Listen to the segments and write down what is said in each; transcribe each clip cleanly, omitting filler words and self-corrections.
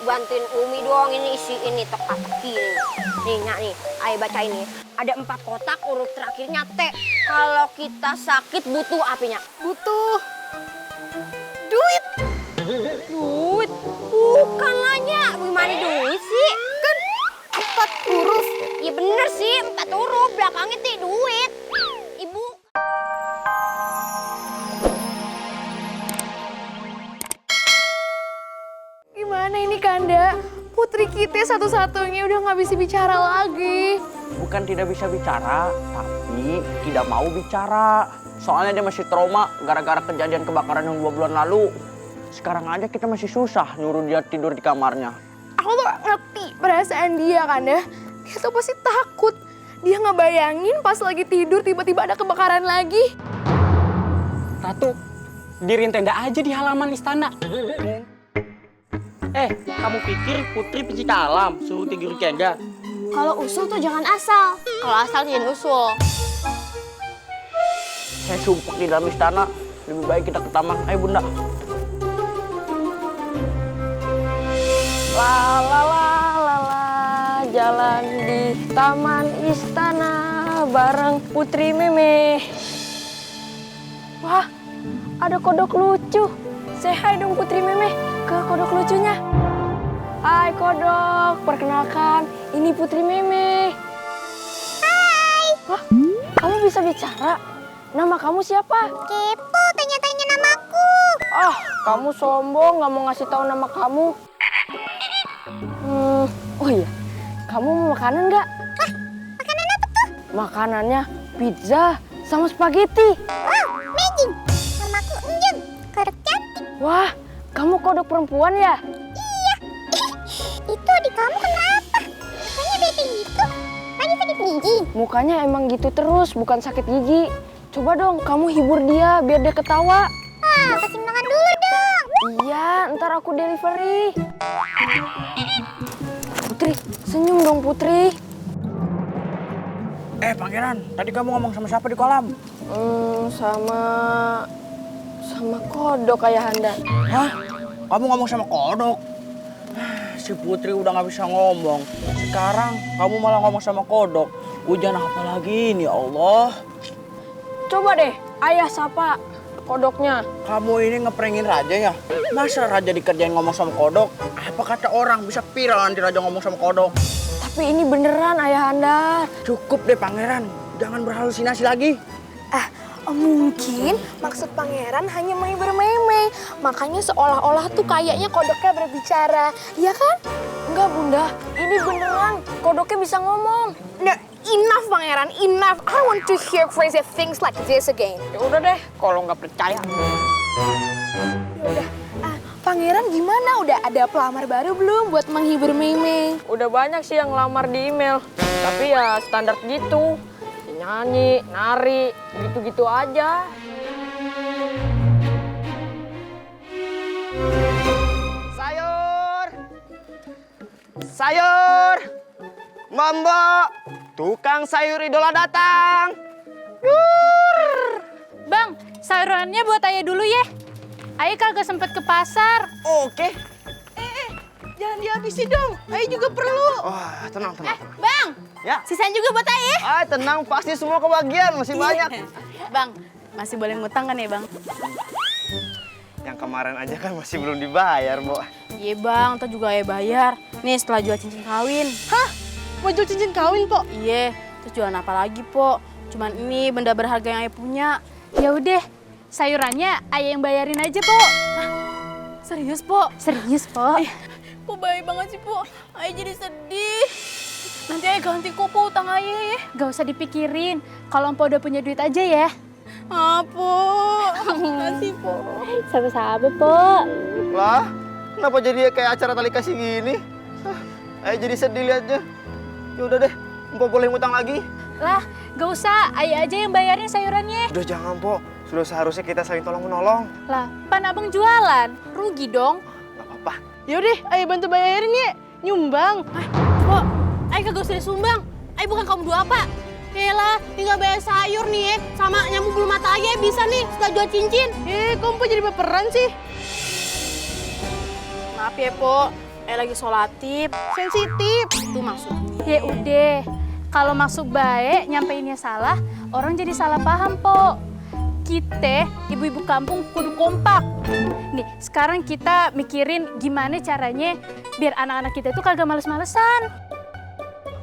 Bantuin Umi doang ini isi ini teka-teki nih. Nih, Nyak nih, ayo baca ini. Ada 4 kotak, huruf terakhirnya T. Kalau kita sakit butuh apinya. Butuh duit. Duit? Bukan lah, Nyak. Gimana duit sih? Kan 4 huruf. Ya bener sih, 4 huruf. Belakangnya T, duit. Ibu. Gimana ini Kanda? Putri kita satu-satunya udah nggak bisa bicara lagi. Bukan tidak bisa bicara, tapi tidak mau bicara. Soalnya dia masih trauma gara-gara kejadian kebakaran yang 2 bulan lalu. Sekarang aja kita masih susah nyuruh dia tidur di kamarnya. Aku tuh ngerti perasaan dia Kanda. Dia tuh pasti takut. Dia ngebayangin pas lagi tidur tiba-tiba ada kebakaran lagi. Ratu, diriin tenda aja di halaman istana. Kamu pikir Putri pencipta alam, suruh tidur di tenda? Kalau usul tuh jangan asal. Kalau asal jangan usul. Saya sumpah di dalam istana, lebih baik kita ke taman. Ayo Bunda. La la la la la, jalan di taman istana bareng Putri Meme. Wah, ada kodok lucu. Say hi dong Putri Meme ke kodok lucunya. Hai kodok, perkenalkan ini Putri Meme. Hai. Wah, kamu bisa bicara? Nama kamu siapa? Kepo, tanya-tanya namaku. Ah, kamu sombong nggak mau ngasih tahu nama kamu. Oh iya, kamu mau makanan nggak? Hah, makanan apa tuh? Makanannya pizza sama spaghetti. Wow, amazing. Namaku Enjun, kodok cantik. Wah, kamu kodok perempuan ya? Iya. Itu di kamu kenapa? Makanya bete gitu. Lagi sakit gigi. Mukanya emang gitu terus, bukan sakit gigi. Coba dong, kamu hibur dia biar dia ketawa. Ah, kasih makan dulu dong. Iya, ntar aku delivery. Putri, senyum dong Putri. Pangeran, tadi kamu ngomong sama siapa di kolam? Sama kodok ayahanda. Hah? Kamu ngomong sama kodok? Si Putri udah nggak bisa ngomong. Sekarang kamu malah ngomong sama kodok. Hujan apa lagi ini, ya Allah? Coba deh, ayah sapa kodoknya. Kamu ini ngeprengin raja ya? Masa raja dikerjain ngomong sama kodok? Apa kata orang bisa viral nanti raja ngomong sama kodok? Tapi ini beneran ayahanda. Cukup deh pangeran, jangan berhalusinasi lagi. Mungkin maksud pangeran hanya menghibur Meme. Makanya seolah-olah tuh kayaknya kodoknya berbicara. Iya kan? Enggak bunda, ini beneran kodoknya bisa ngomong. No, enough pangeran, enough. I want to hear crazy things like this again. Ya udah deh, kalau nggak percaya. Yaudah, pangeran gimana? Udah ada pelamar baru belum buat menghibur Meme? Udah banyak sih yang ngelamar di email. Tapi ya standar gitu. Nyanyi, nari, gitu-gitu aja. Sayur! Sayur! Mbak, tukang sayur idola datang. Bang, sayurannya buat ayah dulu ya. Ayah kagak sempet ke pasar. Oke. Jangan dihabisin dong, Ayo juga perlu. Wah, tenang. Bang, Ya. sisanya juga buat ayah. Tenang, pasti semua kebagian, masih banyak. Bang, masih boleh ngutang kan ya bang? Yang kemarin aja kan masih belum dibayar, Bo. Iya bang, ntar juga ayah bayar. Nih setelah jual cincin kawin. Hah? Mau jual cincin kawin, Po? Iya, terus jualan apa lagi po? Cuman ini benda berharga yang ayah punya. Ya udah, sayurannya ayah yang bayarin aja po. Serius, Po? Serius po? Po baik banget sih, Po. Ayah jadi sedih. Nanti ayah ganti kok, Po, utang ayah ya. Gak usah dipikirin, kalau empo udah punya duit aja ya. Po. Makasih, Po. Sama-sama po. Lah, kenapa jadi kayak acara tali kasih gini? Ayo jadi sedih liatnya. Ya udah deh, Mpok boleh ngutang lagi? Lah, gak usah, ayah aja yang bayarin sayurannya. Udah jangan, Po. Sudah seharusnya kita saling tolong-menolong. Lah, pan abang jualan, rugi dong. Gak apa-apa. Yaudah, ayah bantu bayarin ya. Nyumbang. Po, ayah kagak usah disumbang. Ayah bukan kaum dua apa? Yalah, tinggal bayar sayur nih ya. Sama nyamuk bulu mata aja bisa nih setelah jual cincin. Kok Mpok jadi baperan sih? Maaf ya, Po. Lagi sholatif. Sensitif. Itu maksudnya. Ya udah, kalau maksud baik, nyampeinnya salah, orang jadi salah paham, Po. Kita, ibu-ibu kampung, kudu kompak. Nih, sekarang kita mikirin gimana caranya biar anak-anak kita itu kagak males-malesan.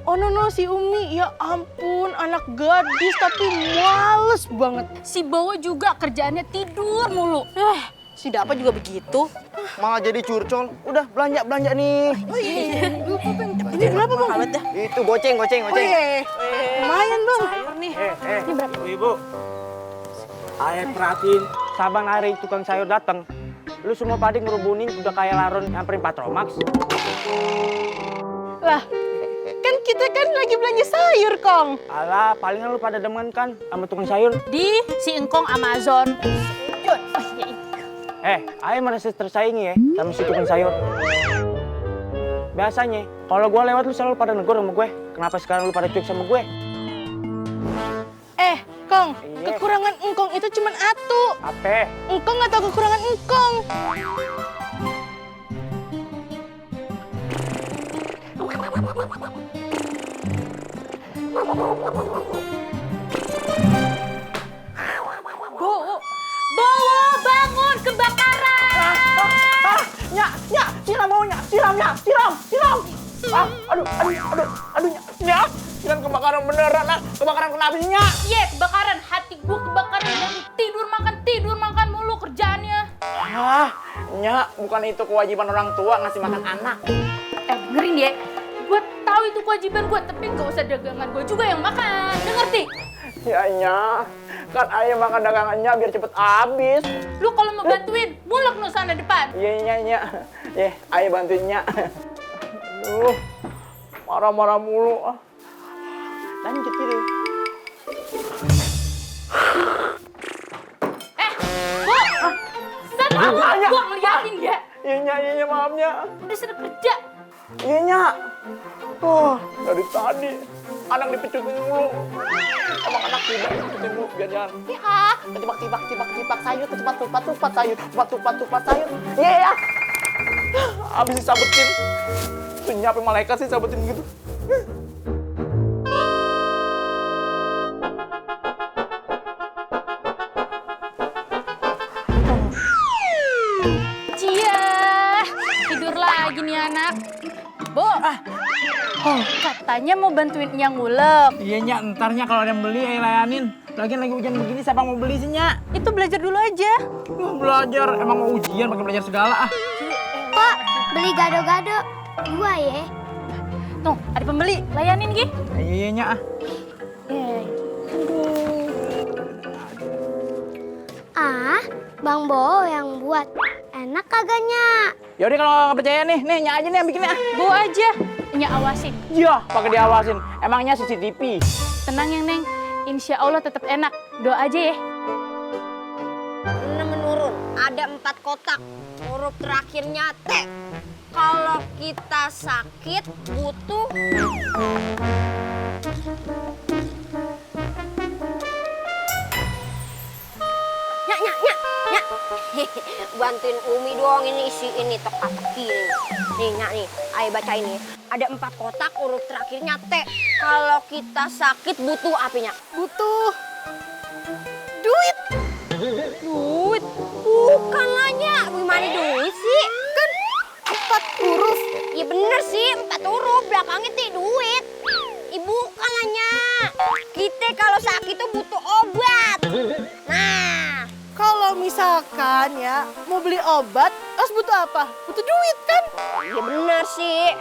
Oh no, si Umi, ya ampun, anak gadis tapi males banget. Si Bowo juga kerjaannya tidur mulu. Si Dapa juga begitu. Malah jadi curcol. Udah belanja nih. Ini berapa Bang? Itu goceng. Lumayan Bang. Ini berapa? Ibu, ayah perhatiin, saban hari tukang sayur datang, lu semua pada ngerubunin udah kayak laron nyamperin Patromax. Lah, kan kita kan lagi belanja sayur, Kong. Alah, palingan lu pada demen kan sama tukang sayur. Di si Engkong Amazon. Ayah merasa tersaingi ya sama si tukang sayur. Biasanya, kalau gue lewat lu selalu pada negur sama gue. Kenapa sekarang lu pada cuek sama gue? Kong, Iya. kekurangan engkong itu cuma atu. Apa? Engkong nggak tahu kekurangan engkong. Bowo, bangun, kebakaran! Nyak, siram baunya, siram. Aduh, Nyak, siram kebakaran beneran lah. Kebakaran kenapa sih, Nyak? Iya, kebakaran. Hati gua kebakaran. Dari tidur makan mulu kerjaannya. Nyak, bukan itu kewajiban orang tua ngasih makan anak. Dengerin ya. Gua tahu itu kewajiban gua, tapi nggak usah dagangan gua juga yang makan. Ngerti? Ya, Nyak, kan ayah makan dagangannya biar cepet habis. Lu kalau mau bantuin, mulak no sana depan. Iya, Nyak. Ayah bantuin, Nyak. Aduh, marah-marah mulu. Lanjut gitu. Bu! Sama gua ngeliatin ya. Iya, Nyak, maaf, Nyak. Udah sudah kerja. Iya, Nyak. Dari tadi anak dipecutin mulu. Emang anak tidak dipecutin mulu biar jangan. Ketibak sayur, ketupat sayur, tupat sayur. Iya. Abis disabetin. Tuh nyampe malaikat sih sabetin gitu. Cia, tidur lagi nih anak. Bo, katanya mau bantuin Nyang ngulek. Iya, Nyak, ntarnya kalau ada yang beli ayah layanin. Lagian lagi hujan begini siapa mau beli sih, Nyak? Itu belajar dulu aja. Belajar, emang mau ujian pakai belajar segala ah. Pak, beli gado-gado 2 ya. Tuh, ada pembeli. Layanin, Gi. Iya, Nyak ah. Bang Bo yang buat. Enak kagaknya? Yaudah kalau nggak percaya nih Nyak aja nih yang bikinnya. Bo aja. Nyak awasin. Iya, pakai diawasin. Emangnya CCTV. Tenang ya, Neng. Insya Allah tetap enak. Doa aja ya. Menurun, ada 4 kotak. Huruf terakhirnya T. Kalau kita sakit butuh Nyak. Bantuin Umi dong ini isi ini teka-teki nih. Nyak nih, ayo baca ini. Ada 4 kotak, huruf terakhirnya T. Kalau kita sakit butuh apa, Nyak? Butuh duit. Duit? Bukan lah, Nyak. Gimana duit sih? Kan 4 huruf. Ya bener sih, 4 huruf. Belakangnya tuh duit. Bukan lah, Nyak. Kita kalau sakit tuh butuh obat. Nah. Kalau misalkan ya mau beli obat, harus butuh apa? Butuh duit kan? Ya bener sih.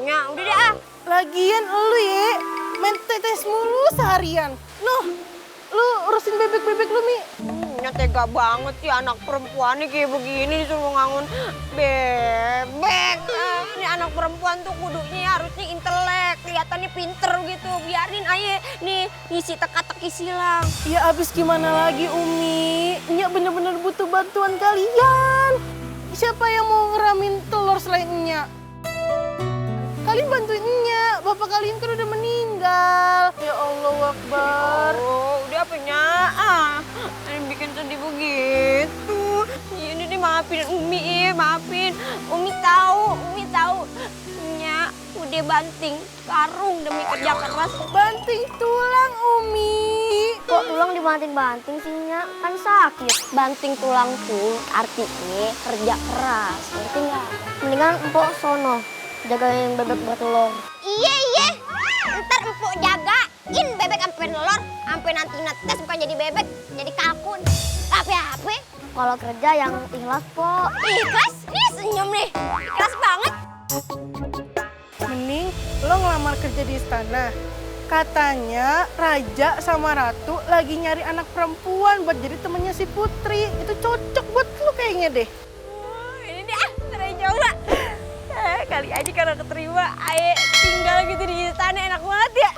Nyak, udah deh ah. Lagian lu ya, main tetes mulu seharian. Lu urusin bebek-bebek lu, Mi. Nyak tega banget sih anak perempuannya kayak begini disuruh ngangun bebek. Ini anak perempuan tuh kudunya harusnya intelek, kelihatannya pinter gitu. Biarin aja nih ngisi teka-teki silang. Ya abis gimana lagi, Umi? Nyak bener-bener butuh bantuan kalian. Siapa yang mau ngeramin telur selain Nyak? Kalian bantuin Nyak, bapak kalian kan udah meninggal. Ya Allah Akbar. Oh, udah apa Nyak? Yang bikin sedih begitu. Ini di mana? maafin Umi, maafin. Umi tahu. Nya udah banting karung demi kerja keras. Banting tulang, Umi. Kok tulang dibanting-banting sih, Nya? Kan sakit. Banting tulang tuh artinya kerja keras. Ngerti nggak? Mendingan empok sono jagain bebek bertelur. Iya. Ntar empuk jagain bebek sampai nelor, sampai nanti netes bukan jadi bebek, jadi kalkun. Apa? Kalau kerja yang ikhlas, Pok. Ikhlas? Nih senyum nih. Ikhlas banget. Mending lo ngelamar kerja di istana. Katanya Raja sama Ratu lagi nyari anak perempuan buat jadi temennya si Putri. Itu cocok buat lo kayaknya deh. Ini deh, cerai coba. Kali aja kalau keterima, aye tinggal gitu di istana enak banget ya.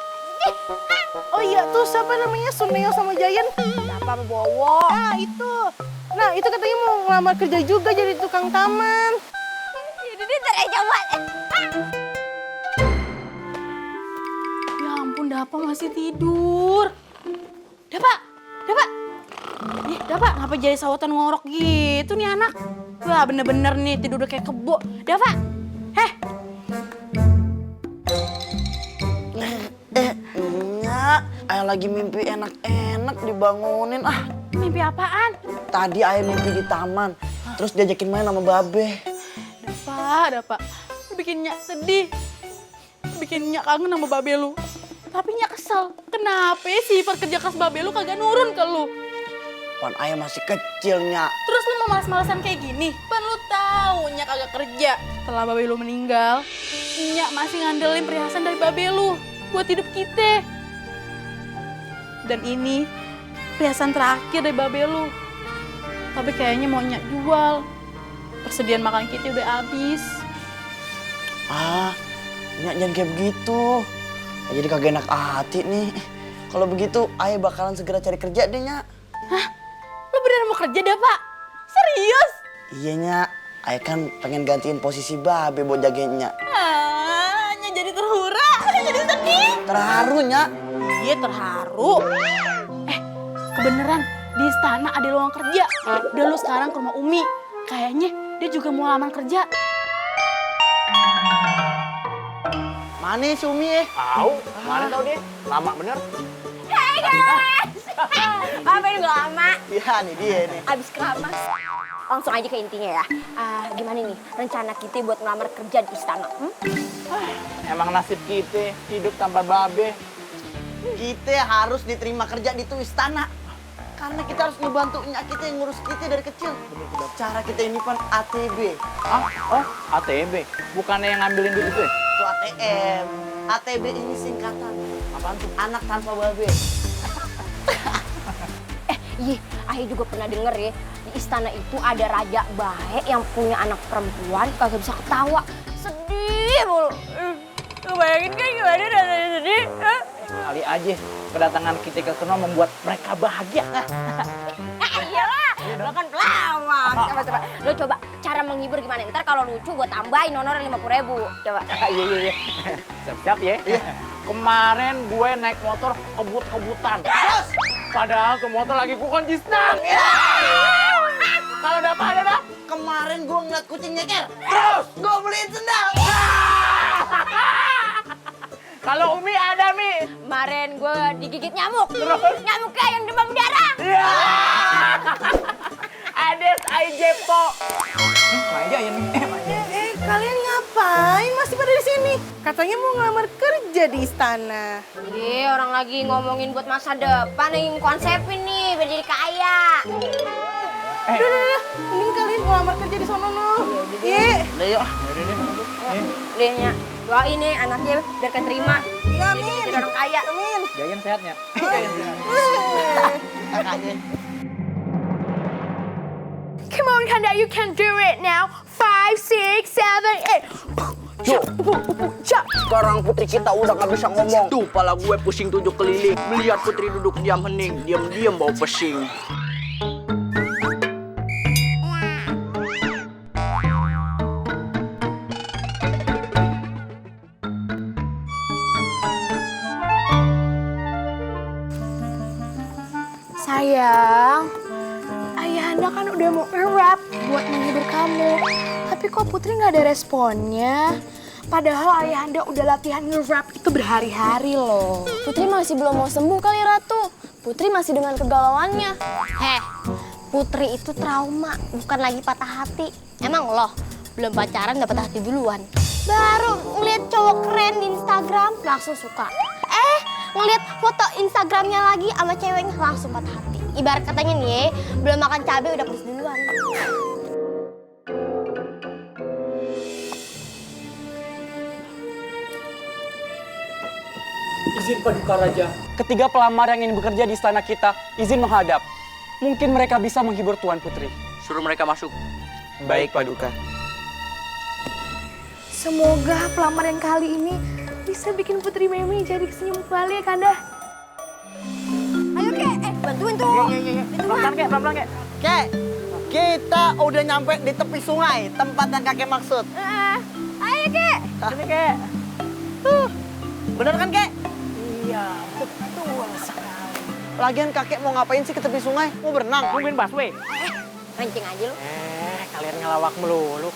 Oh iya tuh siapa namanya Suneo sama Jayan? Apa Bowo? Itu. Nah itu katanya mau ngelamar kerja juga jadi tukang taman. Ini deh cerai coba. Ya ampun, Dapa masih tidur. Dapa. Ih, Dapa, ngapa jadi sahutan ngorok gitu nih anak? Wah, bener-bener nih tidur udah kayak kebo. Dapa, Nya, ayah lagi mimpi enak-enak dibangunin. mimpi apaan? Tadi ayah mimpi di taman. Terus diajakin main sama Babe. Dapa, lu bikin Nyak sedih. Lu bikin Nyak kangen sama Babe lu. Tapi Nyak kesel. Kenapa sifat kerja keras Babe lu kagak nurun ke lu? Pan ayah masih kecil, Nya. Terus lu mau malas-malasan kayak gini? Pan lu tahu Nyak kagak kerja. Setelah Babe lu meninggal, Nyak masih ngandelin perhiasan dari Babe lu buat hidup kita. Dan ini perhiasan terakhir dari Babe lu. Tapi kayaknya mau Nyak jual. Persediaan makan kita udah habis. Nya jangan kayak begitu. Jadi kagak enak hati nih. Kalau begitu, ayah bakalan segera cari kerja deh, Nya. Lu beneran mau kerja dah, Pak? Serius? Iya, Nya. Ayah kan pengen gantiin posisi Babe buat jagain Nya. Nyak jadi terhura, jadi sedih. Terharu, Nya. Iya terharu. Kebeneran di istana ada lowongan kerja. Udah lu sekarang ke rumah Umi. Kayaknya dia juga mau lamar kerja. Mana si Umi ya? Mana tau deh? Lama bener. Hai guys. Apa ini gak lama? Iya nih dia nih. Abis keramas. Langsung aja ke intinya ya. Gimana nih rencana kita buat ngelamar kerja di istana? Emang nasib kita hidup tanpa Babe. Kita harus diterima kerja di tuh istana. Karena kita harus ngebantu Nya kita yang ngurus kita dari kecil. Cara kita ini kan ATB. ATB? Bukannya yang ngambilin duit itu ya? Itu ATM. ATB ini singkatan. Apaan tuh? Anak tanpa Babe. Iya, Ayah juga pernah denger ya. Di istana itu ada raja baik yang punya anak perempuan kagak bisa ketawa. Sedih mulu. Bayangin kan gimana rasanya sedih? Kali aja kedatangan kita ke sono membuat mereka bahagia. Iyalah, lo kan pelawak. Coba. Lo coba cara menghibur gimana? Ntar kalau lucu gue tambahin honornya 50.000. Coba. Iya. Siap-siap ya. Kemarin gue naik motor kebut-kebutan. Padahal tuh motor lagi gue kunci stang. Kalau ada apa ada dah. Kemarin gue ngeliat kucing nyeker. Terus gue beliin sendal. Kalau Umi ada, Mi. Kemarin gue digigit nyamuk. Terus? Nyamuknya yang demam darah. Iya. Ades Aijepo. Aja ya, Mi. Kalian ngapain masih pada di sini? Katanya mau ngelamar kerja di istana. Iya, orang lagi ngomongin buat masa depan yang konsepin nih biar jadi kaya. Udah. Mending kalian ngelamar kerja di sono no. Iya. Udah yuk. Deh, Nya. Doain nih anaknya biar keterima. Iya, amin. Jadi orang kaya. Amin. Jayan sehatnya. Kakaknya. Come on, Kanda, you can do it now. 5, 6, 7, 8. Sekarang putri kita udah gak bisa ngomong. Tuh, pala gue pusing 7 keliling. Melihat putri duduk diam hening, diam-diam bau pesing. Sayang, Ayahanda kan udah mau nge-rap buat menghibur kamu. Tapi kok Putri nggak ada responnya? Padahal Ayahanda udah latihan nge-rap itu berhari-hari loh. Putri masih belum mau sembuh kali Ratu. Putri masih dengan kegalauannya. Heh, Putri itu trauma, bukan lagi patah hati. Emang loh, belum pacaran udah patah hati duluan. Baru ngeliat cowok keren di Instagram, langsung suka. Ngeliat foto Instagramnya lagi sama ceweknya, langsung patah hati. Ibarat katanya nih, belum makan cabai udah pedes duluan. Izin Paduka Raja. Ketiga pelamar yang ingin bekerja di istana kita, izin menghadap. Mungkin mereka bisa menghibur Tuan Putri. Suruh mereka masuk. Baik, Paduka. Semoga pelamar yang kali ini bisa bikin Putri Meme jadi senyum kembali ya Kanda. Ayo Kek, bantuin tuh. Iya. Pelan-pelan Kek, pelan-pelan Kek. Kek, kita udah nyampe di tepi sungai, tempat yang kakek maksud. Ayo Kek. Sini Kek. Bener kan, Kek? Iya, betul sekali. Lagian kakek mau ngapain sih ke tepi sungai? Mau berenang? Nungguin busway. Mancing aja lu. Kalian ngelawak melulu.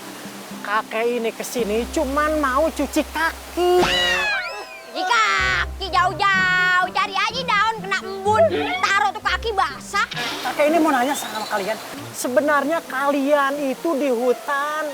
Kakek ini kesini cuman mau cuci kaki. Cuci kaki jauh-jauh, cari aja daun kena embun, taruh tuh kaki basah. Kakek ini mau nanya sama kalian. Sebenarnya kalian itu di hutan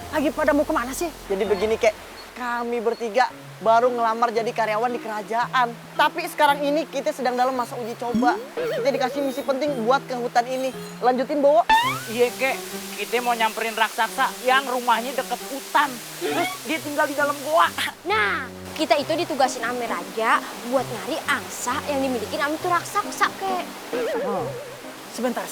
lagi pada mau kemana sih? Jadi begini, Kek. Kami bertiga baru ngelamar jadi karyawan di kerajaan. Tapi sekarang ini kita sedang dalam masa uji coba. Kita dikasih misi penting buat ke hutan ini. Lanjutin, Bowo. Iya Kek, kita mau nyamperin raksasa yang rumahnya deket hutan. Terus dia tinggal di dalam goa. Nah, kita itu ditugasin ame raja buat nyari angsa yang dimiliki nama itu raksasa, Kek. Sebentar.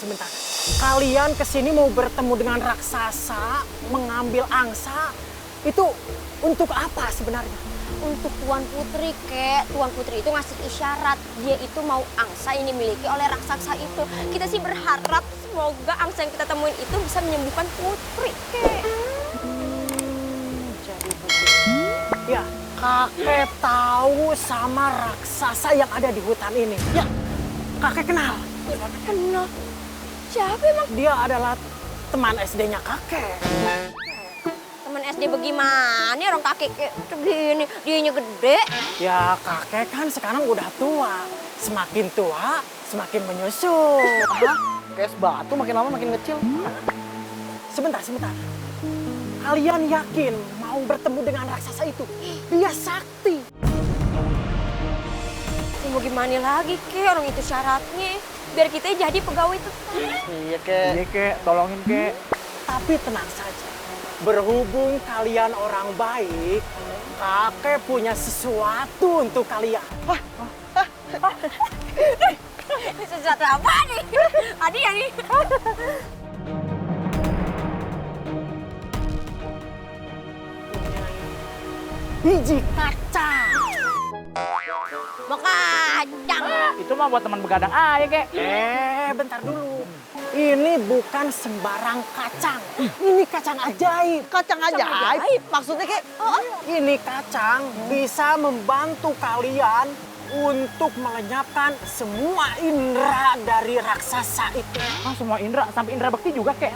Kalian kesini mau bertemu dengan raksasa, mengambil angsa. Itu untuk apa sebenarnya? Untuk Tuan Putri, Kek. Tuan Putri itu ngasih isyarat. Dia itu mau angsa yang dimiliki oleh raksasa itu. Kita sih berharap semoga angsa yang kita temuin itu bisa menyembuhkan Putri, Kek. Jadi begitu. Ya, kakek tahu sama raksasa yang ada di hutan ini. Ya, kakek kenal. Kenal. Siapa emang? Dia adalah teman SD-nya kakek. Temen SD bagaimana orang kakek kayak segini, dianya gede. Ya, kakek kan sekarang udah tua. Semakin tua, semakin menyusul. Hah? Kayak es batu makin lama makin kecil. Sebentar. Kalian yakin mau bertemu dengan raksasa itu? Dia sakti. Mau gimana lagi, Kek? Orang itu syaratnya. Biar kita jadi pegawai tetap. Iya, Kek. Iya Kek, tolongin Kek. Tapi tenang saja. Berhubung kalian orang baik, kakek punya sesuatu untuk kalian. Sesuatu apa nih? Adi ya nih? Biji kacang. Mau kacang. Itu mah buat teman begadang ya Kek. Bentar dulu. Ini bukan sembarang kacang. Ini kacang ajaib. Kacang ajaib. Maksudnya, Kek? Ini kacang bisa membantu kalian untuk melenyapkan semua indera dari raksasa itu. Semua indera, sampai indera bakti juga Kek.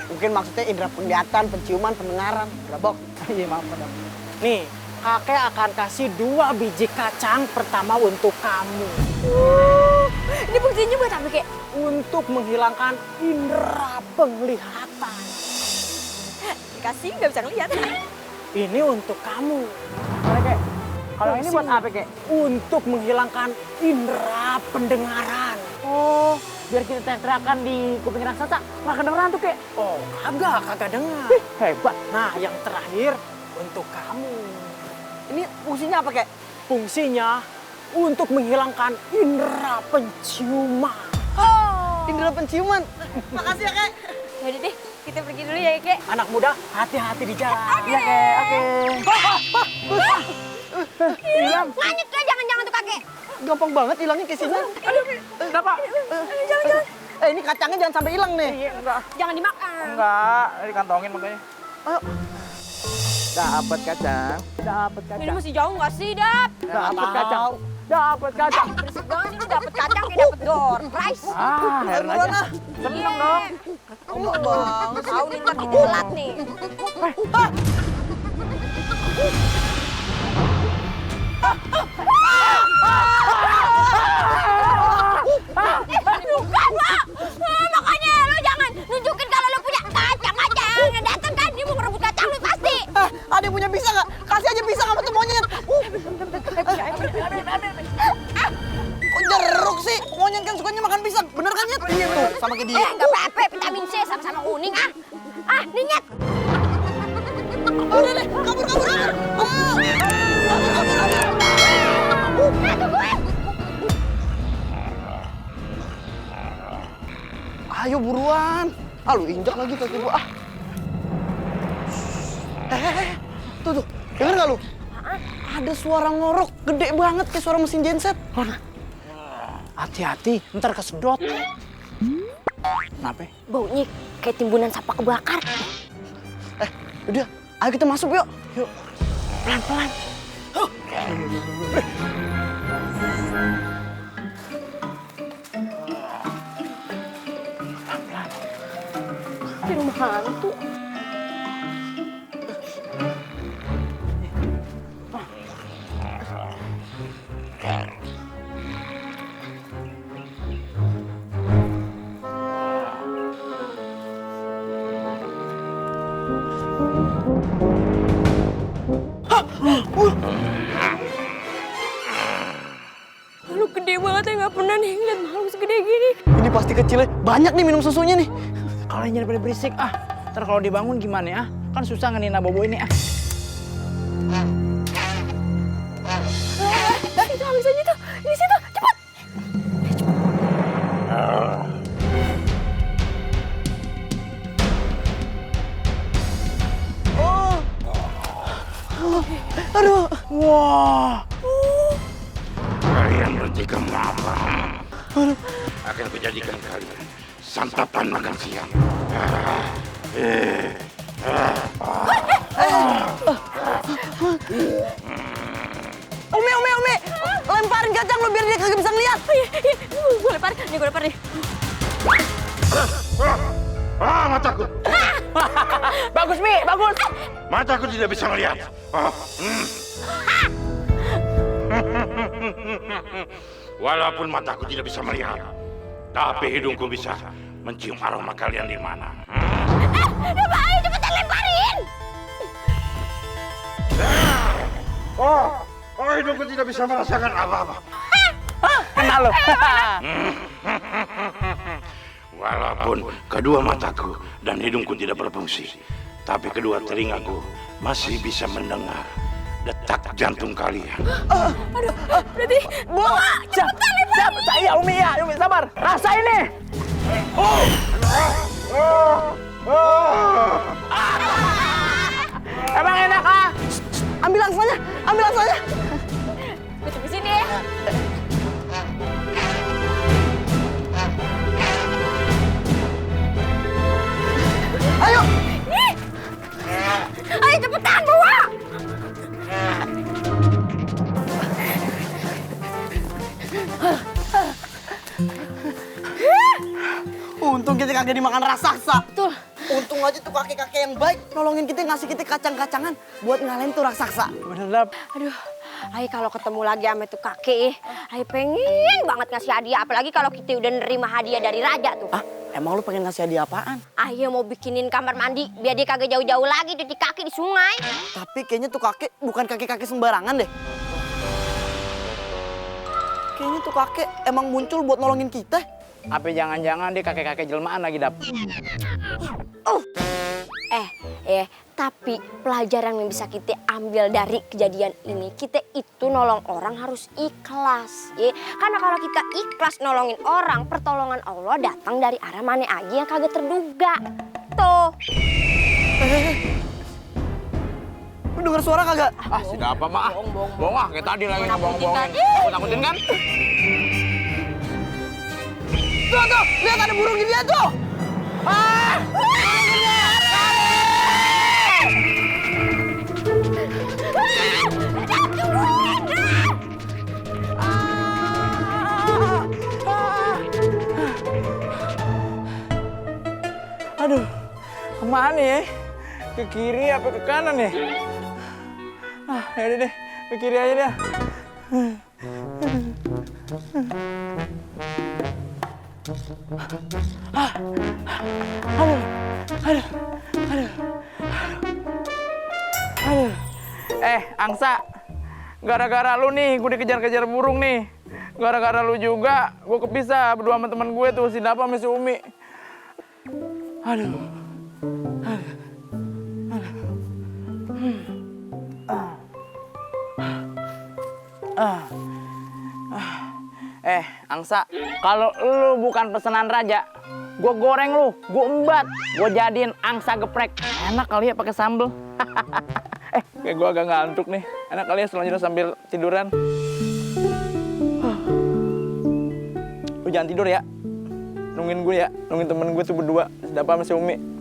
Mungkin maksudnya indera penglihatan, penciuman, pendengaran. Berabok. Iya maaf. Nih, kakek akan kasih 2 biji kacang pertama untuk kamu. Ini buktinya buat apa, Kek? Untuk menghilangkan indera penglihatan. Dikasih nggak bisa ngeliat. Ini untuk kamu. Boleh Kek. Kalau ini buat apa Kek? Untuk menghilangkan indera pendengaran. Oh, biar kita teriak-teriakan di kuping raksasa. Nggak kedengeran tuh Kek. Oh, kagak dengar. Hebat. Nah, yang terakhir untuk kamu. Ini fungsinya apa, Kek? Fungsinya untuk menghilangkan indera penciuman. Indera penciuman. Makasih ya, Kek. Yaudah deh, kita pergi dulu ya, Kek. Anak muda, hati-hati di jalan. Iya Kek, oke. Lanjut ke jangan-jangan tuh kakek. Gampang banget hilangnya kesinya. Kenapa? Jangan. Ini kacangnya jangan sampai hilang nih. Iya, enggak. Jangan dimakan. Enggak, dikantongin makanya. Ayo. Dapat kacang. Dapat Ini masih jauh nggak sih, Dap? Dapat kacang. Dapat kacang. Berisik banget sih lu dapet kacang kayak dapet door prize. Heran aja. Seneng dong. Kompak banget. Tahu nih ntar kita telat nih. Bukan, Pak. Makanya lu jangan nunjukin kalau lu punya kacang aja. Datang kan dia mau ngerebut kacang lu pasti. Ada yang punya bisa nggak? Kasih aja bisa nggak tuh monyet? Kok jeruk sih? Monyet kan sukanya makan pisang. Bener kan, Nyet? Iya, tuh, sama kayak dia. Enggak apa-apa, vitamin C sama-sama kuning ah. Nih Nyet. Udah deh, kabur. Tunggu. Ayo buruan. Lu injak lagi kaki gua. Tuh. Dengar nggak lu? Ada suara ngorok gede banget kayak suara mesin genset. Hati-hati, ntar kesedot. Kenapa? Baunya kayak timbunan sampah kebakar. Udah, ayo kita masuk yuk. Yuk, pelan-pelan. Di rumah hantu. Lu gede banget ya, nggak pernah nih ngeliat makhluk segede gini. Ini pasti kecilnya. Banyak nih minum susunya nih. Kalau nyari pada berisik, ntar kalau dibangun gimana ya? Kan susah ngenina bobo ini, Itu alisanya tuh, di situ, cepat. Aduh. Wah, Kalian bertiga apa? Akan kujadikan kalian santapan makan siang. Umi. Lemparin kacang lu biar dia kagak bisa ngeliat. Gue lempar nih. Mataku. Bagus, Mi, bagus. Mataku tidak bisa melihat. Walaupun mataku tidak bisa melihat, tapi hidungku bisa mencium aroma kalian di mana. Ayo cepetan lemparin. Hidungku tidak bisa merasakan apa-apa. Kenal lo. Walaupun kedua mataku dan hidungku tidak berfungsi, tapi kedua telingaku masih bisa mendengar detak jantung kalian. Berarti Siap. Saya Umi ya, Umi sabar. Rasa ini. Emang enak Ambil langsanya. gue tunggu sini ya. Ayo. Ayo cepetan bawa. Untung kita kagak dimakan raksasa. Betul. Untung aja tuh kakek-kakek yang baik nolongin kita, ngasih kita kacang-kacangan buat ngalahin tuh raksasa. bener Dap. Aduh, Ay kalau ketemu lagi sama tuh kakek, Ay pengen banget ngasih hadiah. Apalagi kalau kita udah nerima hadiah dari raja tuh. Emang lu pengen ngasih hadiah apaan? Ayo mau bikinin kamar mandi biar dia kagak jauh-jauh lagi cuci kaki di sungai. Tapi kayaknya tuh kakek bukan kakek-kakek sembarangan deh. Kayaknya tuh kakek emang muncul buat nolongin kita. Apa jangan-jangan dia kakek-kakek jelmaan lagi, Dap? Tapi pelajaran yang bisa kita ambil dari kejadian ini, kita itu nolong orang harus ikhlas, ya. Karena kalau kita ikhlas nolongin orang, pertolongan Allah datang dari arah mana aja yang kagak terduga. Tuh. Lu denger suara kagak? Sudah apa, Mak? Bohong kayak tadi lagi ngebohong-bohongin. Takutin kan? Tuh, lihat ada burung di dia tuh. Aduh, kemana ya? Ke kiri apa ke kanan ya? Yaudah deh, ke kiri aja dah. Angsa, gara-gara lu nih, gue dikejar-kejar burung nih. Gara-gara lu juga, gue kepisah berdua sama teman gue tuh, si Dapa sama si Umi. Angsa, kalau lu bukan pesanan raja, gue goreng lu, gue embat, gue jadiin angsa geprek. Enak kali ya pakai sambel. Kayak gue agak ngantuk nih. Enak kali ya selanjutnya sambil tiduran. Lu jangan tidur ya. Nungguin gue ya. Nungguin temen gue tuh berdua. Dapa sama si Umi.